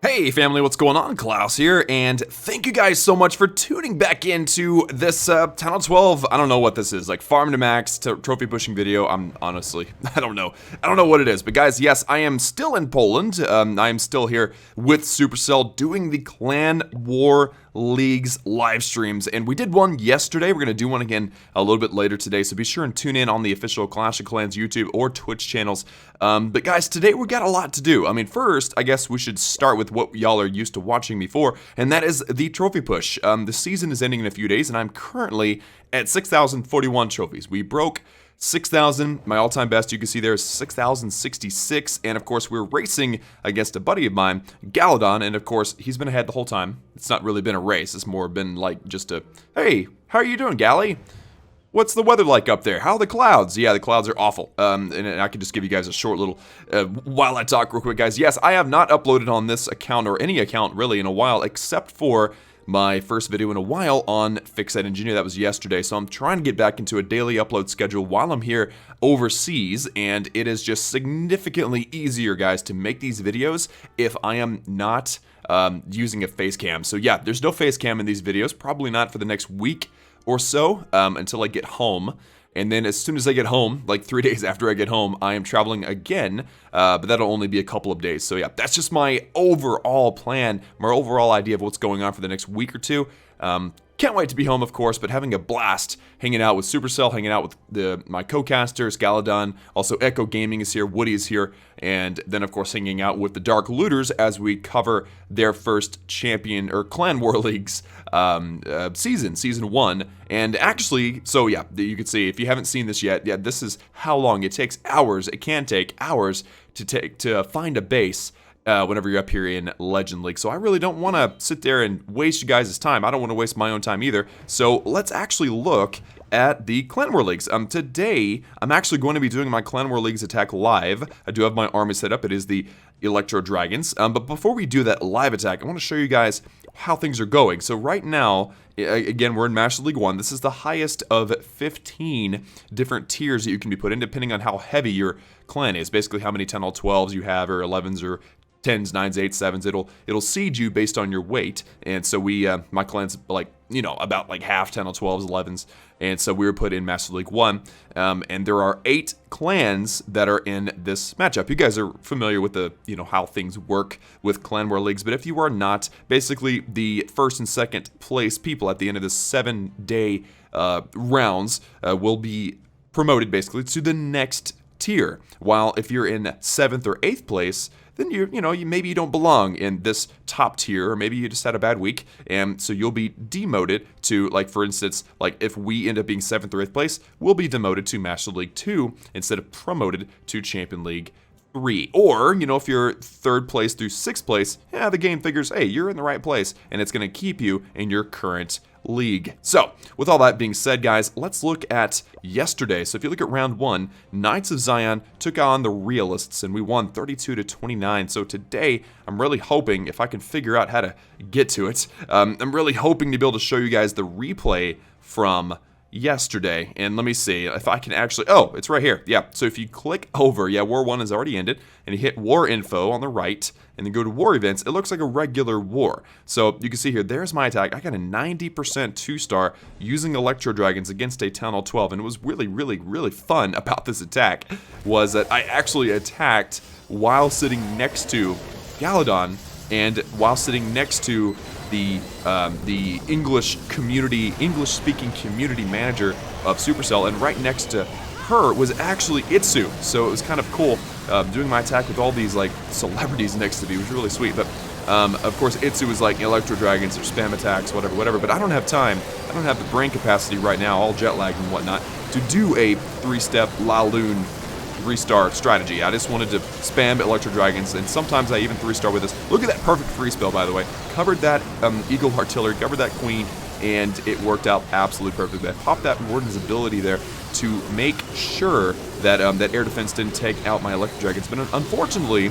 Hey family, what's going on? Klaus here, and thank you guys so much for tuning back into this TH12, I don't know what this is, like farm to max trophy pushing video. I'm honestly, I don't know what it is, but guys, yes, I am still in Poland. I am still here with Supercell doing the Clan War Leagues live streams, and we did one yesterday. We're gonna do one again a little bit later today, so be sure and tune in on the official Clash of Clans YouTube or Twitch channels. But guys, today we got a lot to do. I mean, first, I guess we should start with what y'all are used to watching me for, and that is the trophy push. The season is ending in a few days, and I'm currently at 6,041 trophies. We broke 6,000. My all-time best, you can see there, is 6,066, and of course we're racing against a buddy of mine, Galadon, and of course he's been ahead the whole time. It's not really been a race, it's more been like just a, hey, how are you doing, Gally? What's the weather like up there? How are the clouds? Yeah, the clouds are awful. And I can just give you guys a short little, while I talk real quick, guys. Yes, I have not uploaded on this account, or any account really, in a while, except for my first video in a while on Fixed Engineer. That was yesterday, so I'm trying to get back into a daily upload schedule while I'm here overseas, and it is just significantly easier, guys, to make these videos if I am not using a face cam. So yeah, there's no face cam in these videos, probably not for the next week or so, until I get home. And then as soon as I get home, like 3 days after I get home, I am traveling again, but that'll only be a couple of days. So yeah, that's just my overall plan, my overall idea of what's going on for the next week or two. Can't wait to be home, of course, but having a blast hanging out with Supercell, hanging out with my co-casters, Galadon, also Echo Gaming is here, Woody is here, and then, of course, hanging out with the Dark Looters as we cover their first Champion, or Clan War Leagues Season 1. And actually, so yeah, you can see, if you haven't seen this yet, yeah, this is how long it takes. Hours, it can take hours to find a base whenever you're up here in Legend League. So I really don't want to sit there and waste you guys' time. I don't want to waste my own time either. So let's actually look at the Clan War Leagues. Today, I'm actually going to be doing my Clan War Leagues attack live. I do have my army set up. It is the Electro Dragons. But before we do that live attack, I want to show you guys how things are going. So right now, again, we're in Master League 1. This is the highest of 15 different tiers that you can be put in, depending on how heavy your clan is. Basically, how many 10 or 12s you have, or 11s, or 10s, 9s, 8s, 7s. It'll seed you based on your weight. And so my clan's like, you know, about like half 10 or 12s, 11s. And so we were put in Master League 1. And there are 8 clans that are in this matchup. You guys are familiar with the, you know, how things work with Clan War Leagues. But if you are not, basically the first and second place people at the end of this 7-day rounds will be promoted basically to the next tier. While if you're in 7th or 8th place, then maybe you don't belong in this top tier, or maybe you just had a bad week, and so you'll be demoted to, like, for instance, like if we end up being 7th or 8th place, we'll be demoted to Master League 2 instead of promoted to Champion League 3. Or, you know, if you're 3rd place through 6th place, yeah, the game figures, hey, you're in the right place, and it's going to keep you in your current league. So, with all that being said, guys, let's look at yesterday. So if you look at round 1, Knights of Zion took on the Realists, and we won 32-29. So today, I'm really hoping, if I can figure out how to get to it, I'm really hoping to be able to show you guys the replay from yesterday. And let me see if I can actually, oh, it's right here. Yeah, so if you click over, yeah, War 1 has already ended, and you hit War Info on the right, and then go to War Events, it looks like a regular war. So you can see here, there's my attack. I got a 90% 2-star using Electro Dragons against a Town Hall 12, and it was really, really, really fun about this attack was that I actually attacked while sitting next to Galadon, and while sitting next to the English-speaking community manager of Supercell, and right next to her was actually Itsu. So it was kind of cool doing my attack with all these like celebrities next to me. It was really sweet. But of course, Itsu was like Electro Dragons or spam attacks, whatever. But I don't have time. I don't have the brain capacity right now, all jet lagged and whatnot, to do a 3-step La Lune 3-star strategy. I just wanted to spam Electro Dragons, and sometimes I even 3-star with this. Look at that perfect free spell, by the way. Covered that Eagle Artillery, covered that Queen, and it worked out absolutely perfectly. I popped that Warden's ability there to make sure that that air defense didn't take out my Electro Dragons. But unfortunately,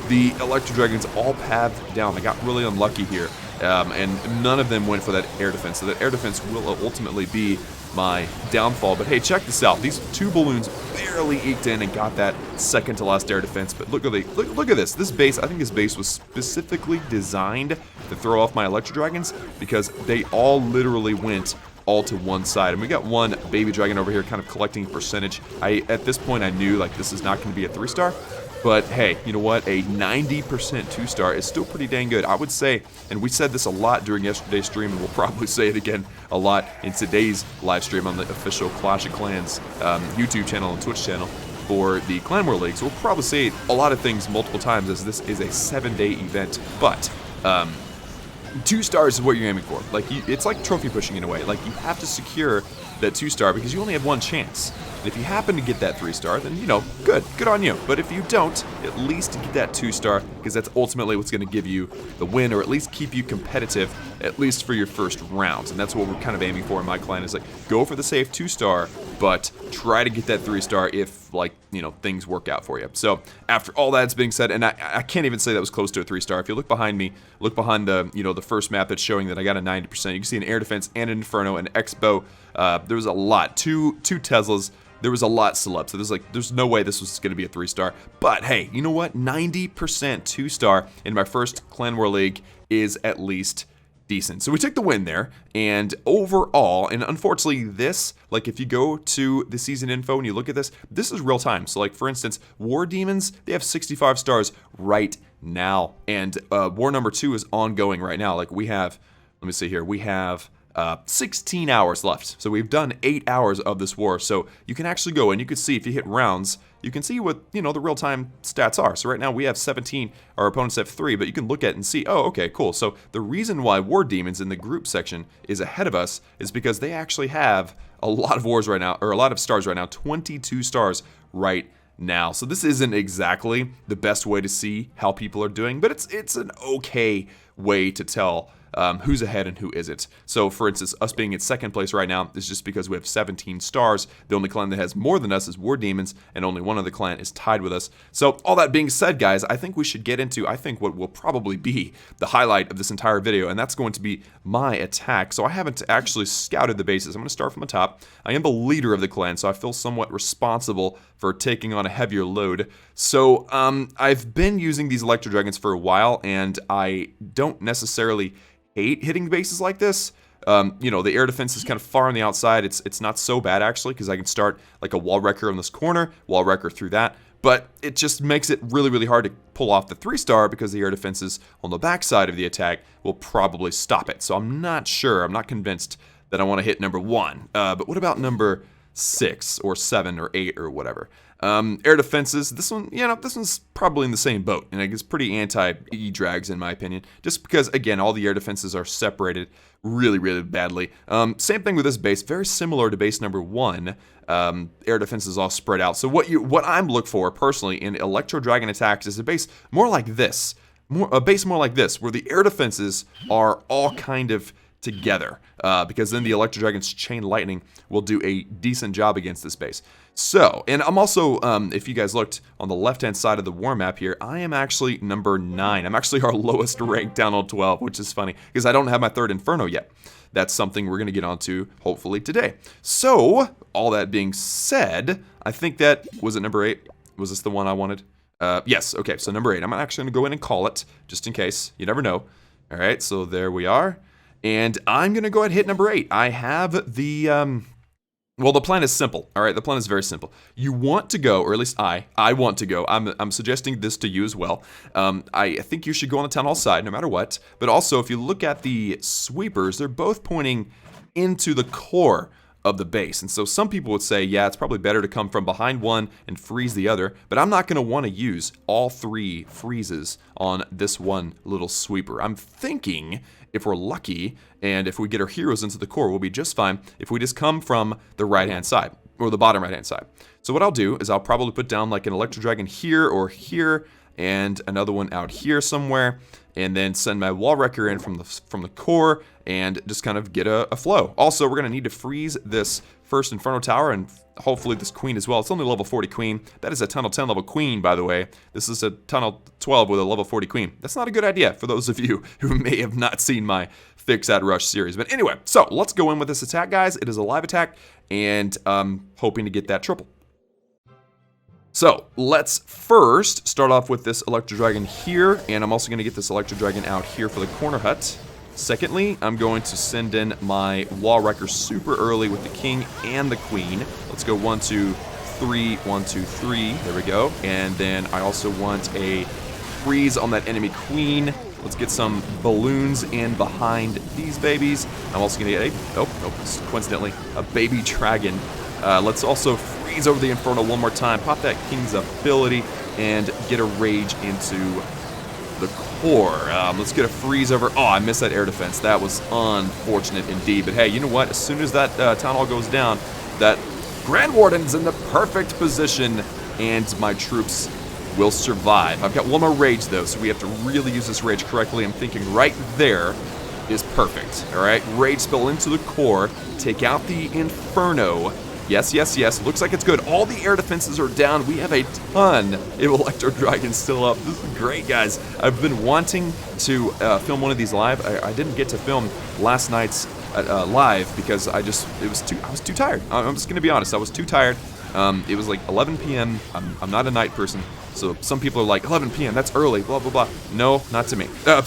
the Electro Dragons all pathed down. I got really unlucky here and none of them went for that air defense. So that air defense will ultimately be my downfall. But hey, check this out. These 2 balloons barely eked in and got that second to last air defense. But look at this. This base, I think this base was specifically designed to throw off my Electro Dragons because they all literally went all to one side. And we got one baby dragon over here kind of collecting percentage. At this point I knew like this is not going to be a 3-star. But hey, you know what? A 90% 2-star is still pretty dang good. I would say, and we said this a lot during yesterday's stream, and we'll probably say it again a lot in today's live stream on the official Clash of Clans YouTube channel and Twitch channel for the Clan War League. So we'll probably say a lot of things multiple times as this is a 7-day event. But 2 stars is what you're aiming for. Like it's like trophy pushing in a way. Like you have to secure that 2-star because you only have one chance. And if you happen to get that 3-star, then you know, good on you. But if you don't, at least get that 2-star because that's ultimately what's going to give you the win, or at least keep you competitive, at least for your first rounds. And that's what we're kind of aiming for in my clan, is like go for the safe 2-star, but try to get that 3-star if like, you know, things work out for you. So after all that's being said, and I can't even say that was close to a 3-star. If you look behind me, look behind the, you know, the first map that's showing that I got a 90%. You can see an air defense and an inferno, an X-bow. There was a lot, two Teslas. There was a lot still up, so there's no way this was going to be a 3-star. But hey, you know what? 90% 2-star in my first Clan War League is at least decent. So we took the win there, and overall, and unfortunately this, like if you go to the season info and you look at this, this is real time. So like for instance, War Demons, they have 65 stars right now, and War number 2 is ongoing right now. Like we have, let me see here, we have 16 hours left. So we've done 8 hours of this war. So you can actually go and you can see if you hit rounds, you can see what, you know, the real-time stats are. So right now we have 17, our opponents have 3, but you can look at it and see, oh, okay, cool. So the reason why War Demons in the group section is ahead of us is because they actually have a lot of wars right now, or a lot of stars right now, 22 stars right now. So this isn't exactly the best way to see how people are doing, but it's an okay way to tell who's ahead and who isn't. So for instance, us being in second place right now is just because we have 17 stars. The only clan that has more than us is War Demons, and only one other clan is tied with us. So all that being said, guys, I think we should get into, I think, what will probably be the highlight of this entire video, and that's going to be my attack. So I haven't actually scouted the bases. I'm going to start from the top. I am the leader of the clan, so I feel somewhat responsible for taking on a heavier load. So I've been using these Electro Dragons for a while, and I don't necessarily hate hitting bases like this. You know, the air defense is kind of far on the outside. It's not so bad actually, because I can start like a wall wrecker in this corner, wall wrecker through that, but it just makes it really, really hard to pull off the 3-star because the air defenses on the back side of the attack will probably stop it. So I'm not sure, I'm not convinced that I want to hit number 1. But what about number 6 or 7 or 8 or whatever? Air defenses, this one, you know, this one's probably in the same boat, and it's pretty anti-E-drags in my opinion, just because, again, all the air defenses are separated really, really badly. Same thing with this base, very similar to base number 1. Air defenses all spread out. So what I'm looking for, personally, in Electro Dragon attacks is a base more like this, a base more like this, where the air defenses are all kind of together, because then the Electro Dragon's Chain Lightning will do a decent job against this base. So, and I'm also, if you guys looked on the left-hand side of the war map here, I am actually number 9. I'm actually our lowest ranked down on 12, which is funny, because I don't have my 3rd Inferno yet. That's something we're going to get onto, hopefully, today. So, all that being said, I think that, was it number 8? Was this the one I wanted? Yes, okay, so number 8. I'm actually going to go in and call it, just in case. You never know. All right, so there we are. And I'm going to go ahead and hit number 8. I have the, well, the plan is simple, all right? The plan is very simple. You want to go, or at least I want to go. I'm suggesting this to you as well. I think you should go on the town hall side no matter what. But also, if you look at the sweepers, they're both pointing into the core of the base. And so some people would say, yeah, it's probably better to come from behind one and freeze the other, but I'm not going to want to use all 3 freezes on this one little sweeper. I'm thinking, if we're lucky, and if we get our heroes into the core, we'll be just fine if we just come from the right-hand side, or the bottom right-hand side. So what I'll do is I'll probably put down like an Electro Dragon here or here, and another one out here somewhere, and then send my wall wrecker in from the core and just kind of get a flow. Also, we're going to need to freeze this first Inferno Tower, and hopefully this queen as well. It's only level 40 queen. That is a Tunnel 10 level queen, by the way. This is a Tunnel 12 with a level 40 queen. That's not a good idea for those of you who may have not seen my Fix at Rush series. But anyway, so let's go in with this attack, guys. It is a live attack, and hoping to get that triple. So, let's first start off with this Electro Dragon here, and I'm also going to get this Electro Dragon out here for the corner hut. Secondly, I'm going to send in my Wall Wrecker super early with the king and the queen. Let's go 1, 2, 3, 1, 2, 3. There we go. And then I also want a freeze on that enemy queen. Let's get some balloons in behind these babies. I'm also going to get coincidentally, a baby dragon. Let's also freeze over the Inferno one more time. Pop that king's ability and get a rage into the core. Let's get a freeze over. Oh, I missed that air defense. That was unfortunate indeed. But hey, you know what? As soon as that town hall goes down, that Grand Warden's in the perfect position, and my troops will survive. I've got one more rage though, so we have to really use this rage correctly. I'm thinking right there is perfect. All right, rage spell into the core, take out the Inferno. Yes, yes, yes. Looks like it's good. All the air defenses are down. We have a ton of Electro Dragons still up. This is great, guys. I've been wanting to film one of these live. I didn't get to film last night's live because I was too tired. I'm just gonna be honest. I was too tired. It was like 11 p.m. I'm not a night person, so some people are like 11 p.m. That's early. Blah blah blah. No, not to me. I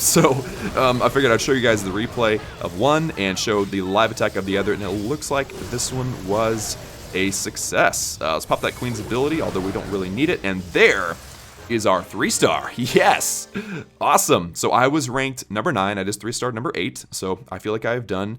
figured I'd show you guys the replay of one and show the live attack of the other, and it looks like this one was a success. Let's pop that queen's ability, although we don't really need it, and there is our 3-star. Yes, awesome. So I was ranked number 9. I just 3-starred number 8. So I feel like I have done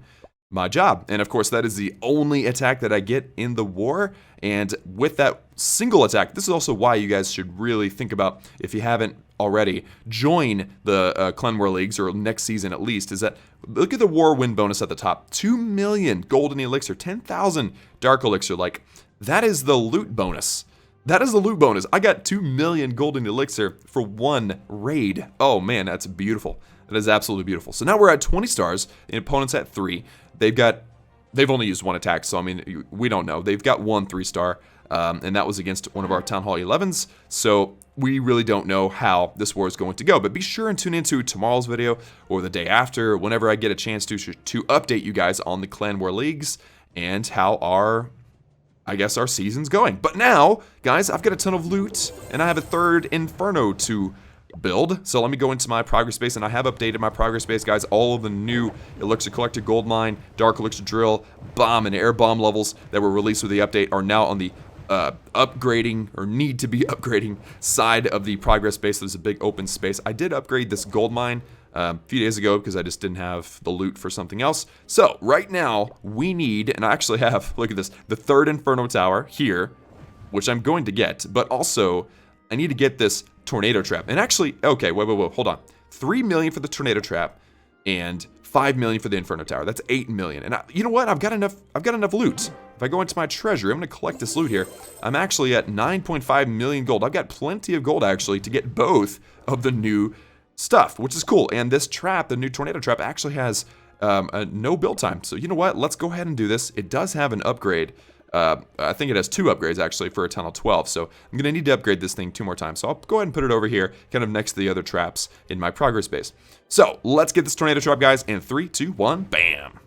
my job. And of course, that is the only attack that I get in the war. And with that single attack, this is also why you guys should really think about, if you haven't already, join the Clan War Leagues, or next season at least, is that look at the war win bonus at the top. 2 million golden elixir, 10,000 dark elixir. Like, that is the loot bonus. That is the loot bonus. I got 2 million golden elixir for one raid. Oh man, that's beautiful. That is absolutely beautiful. So now we're at 20 stars, the opponent's at 3. They've only used one attack, so I mean, we don't know. They've got one 3-star, and that was against one of our Town Hall 11s, so we really don't know how this war is going to go. But be sure and tune into tomorrow's video, or the day after, whenever I get a chance to update you guys on the Clan War Leagues, and how our season's going. But now, guys, I've got a ton of loot, and I have a 3rd Inferno to build. So let me go into my progress base, and I have updated my progress base, guys. All of the new Elixir Collector Gold Mine, Dark Elixir Drill, Bomb, and Air Bomb levels that were released with the update are now on the upgrading, or need to be upgrading, side of the progress base. There's a big open space. I did upgrade this gold mine a few days ago because I just didn't have the loot for something else. So right now we need, and I actually have, look at this, the 3rd Inferno Tower here, which I'm going to get, but also I need to get this Tornado Trap. And actually, okay, wait, hold on. 3 million for the Tornado Trap and 5 million for the Inferno Tower. That's 8 million. And you know what? I've got enough loot. If I go into my treasury, I'm going to collect this loot here. I'm actually at 9.5 million gold. I've got plenty of gold actually to get both of the new stuff, which is cool. And this trap, the new Tornado Trap, actually has no build time. So you know what? Let's go ahead and do this. It does have an upgrade. I think it has 2 upgrades actually for a Tunnel 12, so I'm going to need to upgrade this thing 2 more times. So I'll go ahead and put it over here, kind of next to the other traps in my progress base. So let's get this Tornado Trap, guys, in 3, 2, 1, bam!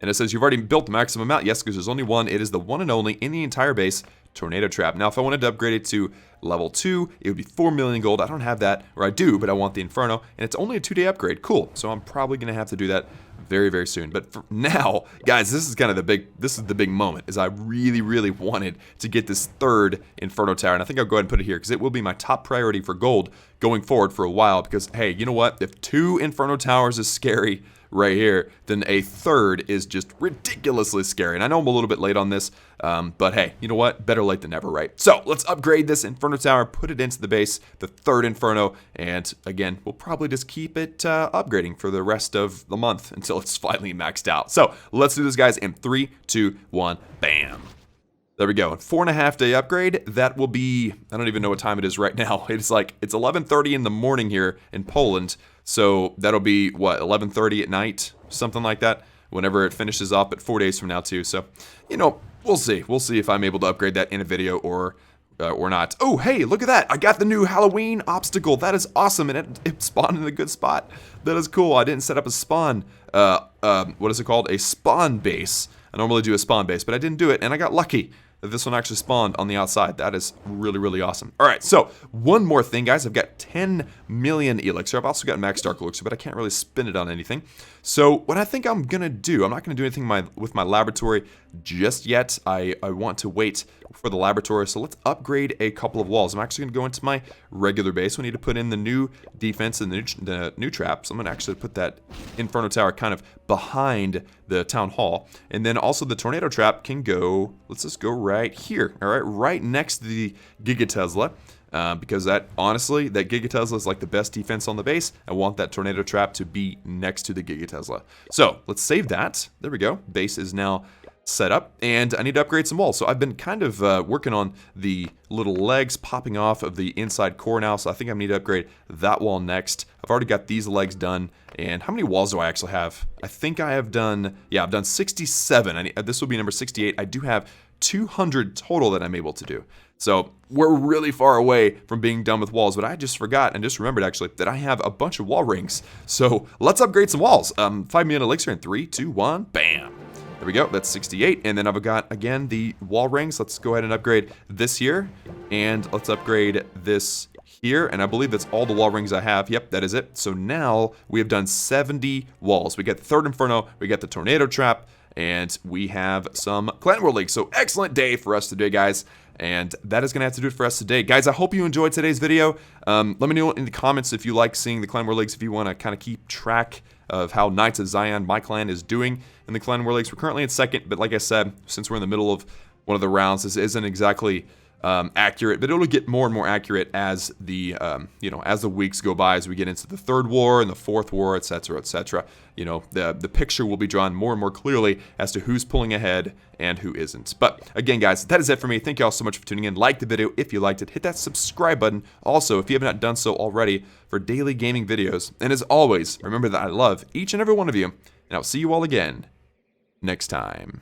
And it says you've already built the maximum amount. Yes, because there's only one. It is the one and only in the entire base Tornado Trap. Now, if I wanted to upgrade it to level 2, it would be 4 million gold. I don't have that, or I do, but I want the Inferno, and it's only a 2-day upgrade. Cool. So I'm probably going to have to do that very, very soon. But for now, guys, this is kind of the big moment, is I really, really wanted to get this 3rd Inferno Tower, and I think I'll go ahead and put it here, because it will be my top priority for gold going forward for a while, because, hey, you know what? If 2 Inferno Towers is scary right here, then a 3rd is just ridiculously scary. And I know I'm a little bit late on this, but hey, you know what? Better late than never, right? So let's upgrade this Inferno Tower, put it into the base, the 3rd Inferno, and again, we'll probably just keep it upgrading for the rest of the month until it's finally maxed out. So let's do this, guys, in 3, 2, 1, bam. There we go. 4.5-day upgrade. That will be, I don't even know what time it is right now. It's 11:30 in the morning here in Poland. So that'll be, what, 11:30 at night? Something like that. whenever it finishes up at 4 days from now too. So, you know, we'll see. We'll see if I'm able to upgrade that in a video or not. Oh, hey, look at that. I got the new Halloween obstacle. That is awesome, and it spawned in a good spot. That is cool. I didn't set up a spawn, what is it called? A spawn base. I normally do a spawn base, but I didn't do it, and I got lucky that this one actually spawned on the outside. That is really, really awesome. All right, so one more thing, guys. I've got 10 million elixir. I've also got max dark elixir, but I can't really spend it on anything. So what I think I'm gonna do, I'm not gonna do anything with my laboratory just yet. I want to wait for the laboratory, so let's upgrade a couple of walls. I'm actually gonna go into my regular base. We need to put in the new defense and the new trap. So I'm gonna actually put that Inferno Tower kind of behind the town hall. And then also the tornado trap can go, let's just go right here, all right, right next to the Giga Tesla. Because that, honestly, that Giga Tesla is like the best defense on the base. I want that tornado trap to be next to the Giga Tesla. So let's save that. There we go. Base is now set up, and I need to upgrade some walls. So I've been kind of working on the little legs popping off of the inside core now, so I think I need to upgrade that wall next. I've already got these legs done, and how many walls do I actually have? I think I have done, yeah, I've done 67. This will be number 68. I do have 200 total that I'm able to do. So we're really far away from being done with walls, but I just forgot and just remembered actually that I have a bunch of wall rings. So let's upgrade some walls. 5 million elixir in 3, 2, 1, bam. There we go, that's 68, and then I've got, again, the wall rings. Let's go ahead and upgrade this here, and let's upgrade this here, and I believe that's all the wall rings I have. Yep, that is it. So now we have done 70 walls. We got the third Inferno, we got the tornado trap, and we have some Clan War League. So excellent day for us today, guys. And that is going to have to do it for us today. Guys, I hope you enjoyed today's video. Let me know in the comments if you like seeing the Clan War Leagues, if you want to kind of keep track of how Knights of Zion, my clan, is doing in the Clan War Leagues. We're currently in second, but like I said, since we're in the middle of one of the rounds, this isn't exactly accurate, but it'll get more and more accurate as the as the weeks go by, as we get into the third war and the fourth war, etc., etc. You know, the picture will be drawn more and more clearly as to who's pulling ahead and who isn't. But again, guys, that is it for me. Thank you all so much for tuning in. Like the video if you liked it. Hit that subscribe button also if you have not done so already for daily gaming videos. And as always, remember that I love each and every one of you, and I'll see you all again next time.